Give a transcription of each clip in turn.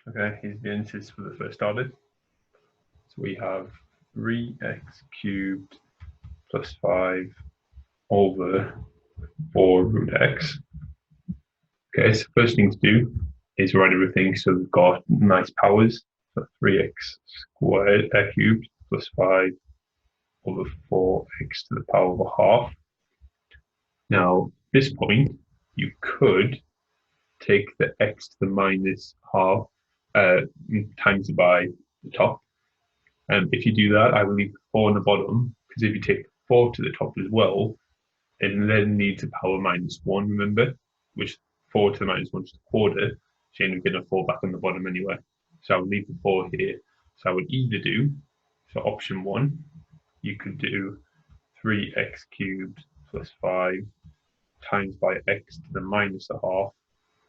Okay, here's the answers for the first order. So we have 3x cubed plus 5 over 4 root x. Okay, so first thing to do is write everything so we've got nice powers. So 3x squared cubed plus 5 over 4x to the power of a half. Now, at this point, you could take the x to the minus half times by the top. And if you do that, I will leave the 4 on the bottom, because if you take 4 to the top as well, it then needs a power minus 1, remember? Which 4 to the minus 1 is a quarter, so you're going to 4 back on the bottom anyway. So I would leave the 4 here. So I would either do, so option 1, you could do 3x cubed plus 5 times by x to the minus a half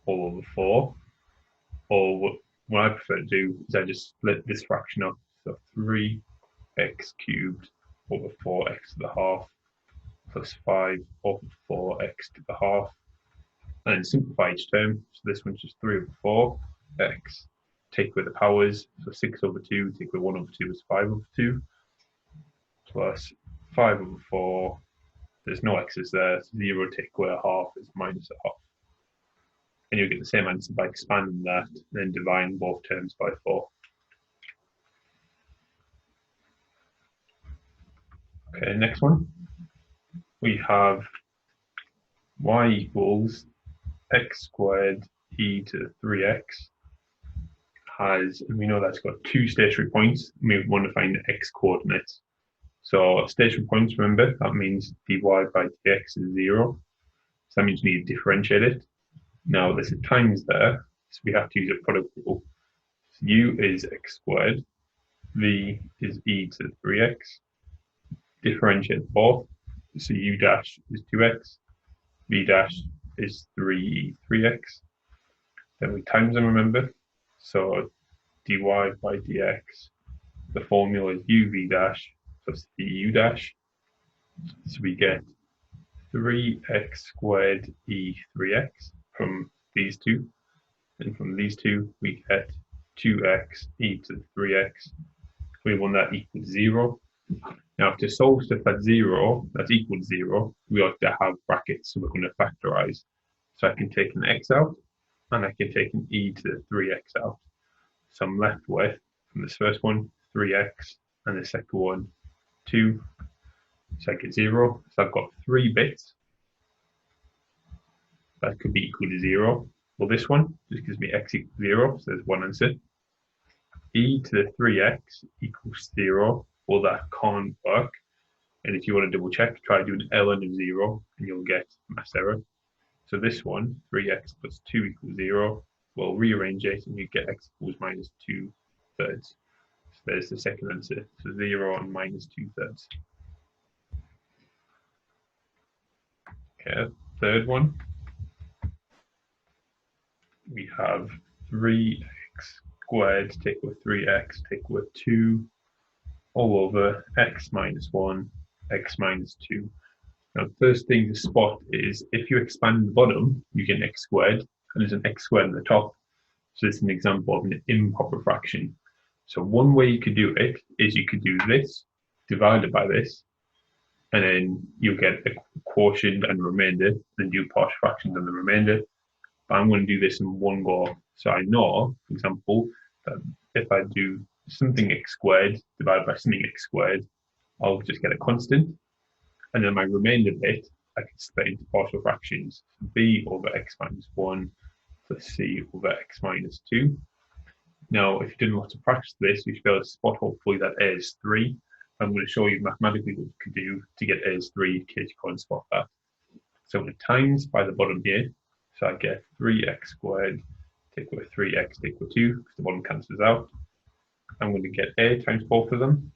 all over 4. Or what I prefer to do is I just split this fraction up. So 3x cubed over 4x to the half plus 5 over 4x to the half. And then simplify each term. So this one's just 3 over 4x. Take away the powers. So 6 over 2, take away 1 over 2 is 5 over 2. Plus 5 over 4. There's no x's there. 0 take away a half is minus a half. And you'll get the same answer by expanding that and then dividing both terms by 4. Okay, next one. We have y equals x squared e to 3x has, and we know that's got 2 stationary points, and we want to find the x coordinates. So stationary points, remember, that means dy by dx is 0. So that means we need to differentiate it. Now there's a times there, so we have to use a product rule. So u is x squared, v is e to 3x. Differentiate both. So u dash is 2x, v dash is 3x. Then we times them, remember. So dy by dx, the formula is uv dash plus du dash. So we get 3x squared e 3x from these two. And from these two, we get 2x e to 3x. We want that equal to 0. Now, to solve stuff at 0, that's equal to 0, we ought to have brackets, so we're going to factorize. So I can take an x out, and I can take an e to the 3x out. So I'm left with, from this first one, 3x, and the second one, 2. So I get 0. So I've got 3 bits. That could be equal to 0. Well, this one just gives me x equals 0, so there's one answer. E to the 3x equals 0. Well, that can't work. And if you want to double check, try doing ln of 0, and you'll get mass error. So this one, 3x plus 2 equals 0. We'll rearrange it, and you get x equals minus 2/3. So there's the second answer. So 0 and minus 2/3. Okay, third one. We have 3x squared take away 3x take away 2 all over x minus 1, x minus 2. Now, the first thing to spot is if you expand the bottom, you get an x squared, and there's an x squared on the top. So this is an example of an improper fraction. So one way you could do it is you could do this divided by this, and then you'll get a quotient and remainder, then do partial fractions and the remainder. But I'm going to do this in one go. So I know, for example, that if I do something x squared divided by something x squared, I'll just get a constant. And then my remainder bit, I can split into partial fractions. So b over x minus 1 plus c over x minus 2. Now, if you didn't want to practice this, you should be able to spot hopefully that a is 3. I'm going to show you mathematically what you could do to get a is 3 in case you can't spot that. So I'm going to times by the bottom here. So I get 3x squared take away 3x take away 2, because the bottom cancels out. I'm going to get a times both of them.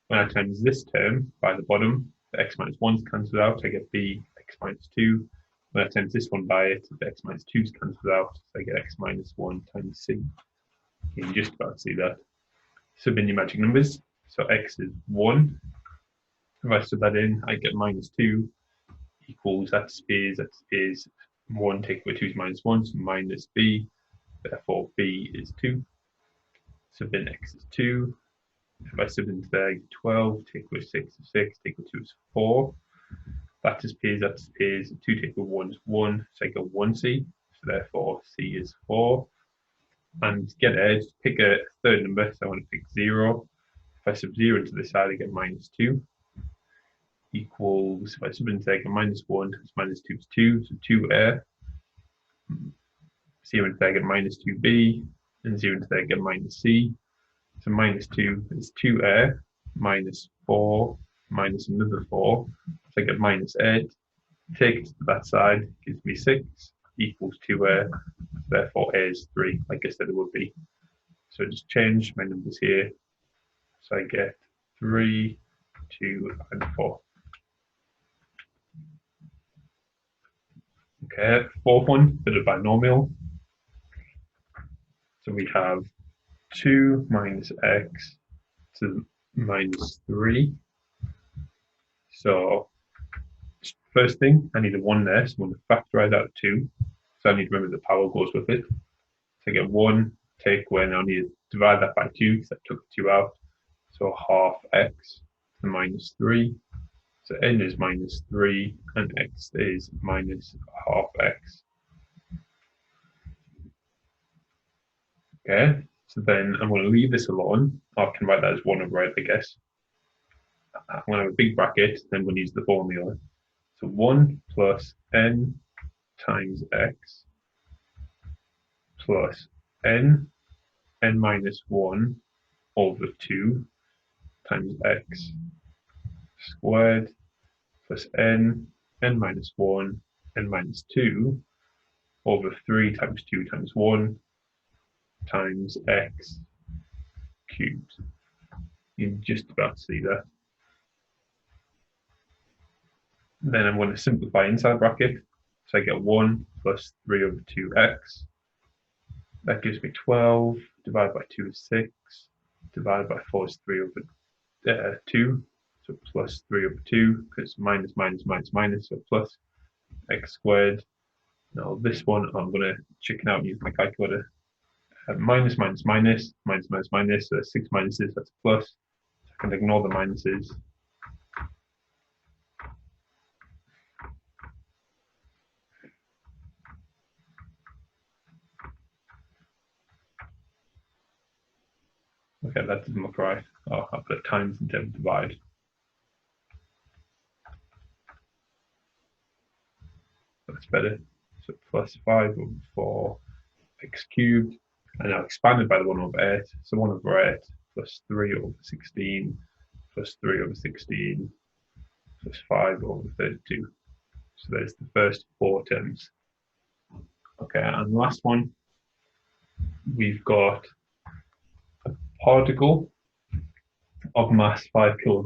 When I times this term by the bottom, the x minus 1's cancelled out, I get b x minus 2. When I times this one by it, the x minus 2's cancelled out, so I get x minus 1 times c. You can just about see that. Sub in your magic numbers. So x is 1. If I sub that in, I get minus 2 equals, that is 1 take away 2 is minus 1, so minus b therefore b is 2. Sub in x is 2. If I sub into there, 12, take away 6 is 6, take away 2 is 4. That disappears, that disappears. 2 take away 1 is 1, so I get 1c. So therefore c is 4. And to get it, pick a third number, so I want to pick 0. If I sub 0 into this side, I get minus 2. Equals, if I sub into there, I get minus 1, times minus 2 is 2, so 2a. 0 into there, I get minus 2b, and 0 into there, I get minus c. So minus 2 is 2a, minus 4, minus another 4. So I get minus 8. Take it to that side, gives me 6, equals 2a. Therefore, a is 3, like I said it would be. So I just change my numbers here. So I get 3, 2, and 4. Okay, fourth one, bit of binomial. So we have 2 minus x to minus 3. So first thing, I need a 1 there, so I'm going to factorize out 2. So I need to remember the power goes with it. So I get 1, take away, and I need to divide that by 2 because I took 2 out. So half x to minus 3. So n is minus 3 and x is minus half x. Okay, so then I'm going to leave this alone. I can write that as 1 over 8, I guess. I'm going to have a big bracket, then I'm going to use the formula. So 1 plus n times x plus n minus 1 over 2 times x squared plus n minus 1, n minus 2 over 3 times 2 times 1 times x cubed. You can just about see that. Then I'm going to simplify inside bracket. So I get 1 plus 3 over 2x. That gives me 12. Divided by 2 is 6. Divided by 4 is 3 over 2. So plus 3 over 2, because minus, minus, minus, minus, so plus x squared. Now this one, I'm going to chicken out and use my calculator. Minus, minus, minus, minus, minus, minus, so 6 minuses, that's a plus. So I can ignore the minuses. Okay, that doesn't look right. Oh, I'll put times instead of divide. That's better. So plus 5 over 4 x cubed, and now expanded by the 1 over 8. So 1 over 8 plus 3 over 16 plus 3 over 16 plus 5 over 32. So there's the first 4 terms. Okay, and the last one, we've got a particle of mass 5 kilograms